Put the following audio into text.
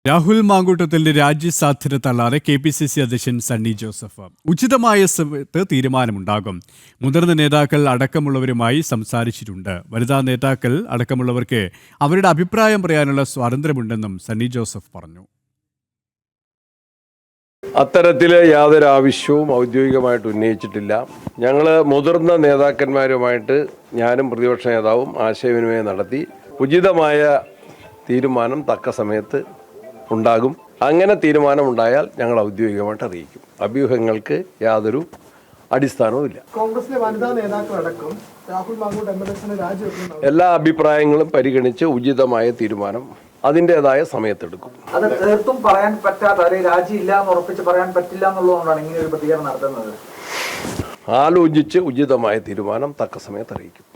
Rahul മാങ്കൂട്ടത്തിന്റെ രാജ്യസാധ്യത തള്ളാതെ KPCC അധ്യക്ഷൻ സണ്ണി ജോസഫ്. ഉചിതമായ സമയത്ത് തീരുമാനമുണ്ടാകും. മുതിർന്ന നേതാക്കൾ അടക്കമുള്ളവരുമായി സംസാരിച്ചിട്ടുണ്ട്. വനിതാ നേതാക്കൾ അടക്കമുള്ളവർക്ക് അവരുടെ അഭിപ്രായം പറയാനുള്ള സ്വാതന്ത്ര്യമുണ്ടെന്നും സണ്ണി ജോസഫ് പറഞ്ഞു. അത്തരത്തില് യാതൊരു ആവശ്യവും ഔദ്യോഗികമായിട്ട് ഉന്നയിച്ചിട്ടില്ല. ഞങ്ങൾ മുതിർന്ന നേതാക്കന്മാരുമായിട്ട് ഞാനും പ്രതിപക്ഷ നേതാവും ആശയവിനിമയം നടത്തി ഉചിതമായ തീരുമാനം തക്ക സമയത്ത് ഉണ്ടാകും. അങ്ങനെ തീരുമാനമുണ്ടായാൽ ഞങ്ങൾ ഔദ്യോഗികമായിട്ട് അറിയിക്കും. അഭ്യൂഹങ്ങൾക്ക് യാതൊരു അടിസ്ഥാനവുമില്ല. കോൺഗ്രസിലെ വനിതാ നേതാക്കളടക്കം രാഹുൽ മാങ്കൂട്ട് MLA രാജിവെക്കുന്നു. എല്ലാ അഭിപ്രായങ്ങളും പരിഗണിച്ച് ഉചിതമായ തീരുമാനം അതിൻ്റെതായ സമയത്തെടുക്കും. അത് തീർത്തും പറയാൻ പറ്റാത്ത അല്ലെങ്കിൽ രാജിയില്ല എന്ന് ഉറപ്പിച്ച് പറയാൻ പറ്റില്ല എന്നുള്ളതുകൊണ്ടാണ് ഇങ്ങനെ ഒരു പ്രതികരണം നടത്തുന്നത്. ആലോചിച്ച് ഉചിതമായ തീരുമാനം തക്ക സമയത്ത് അറിയിക്കും.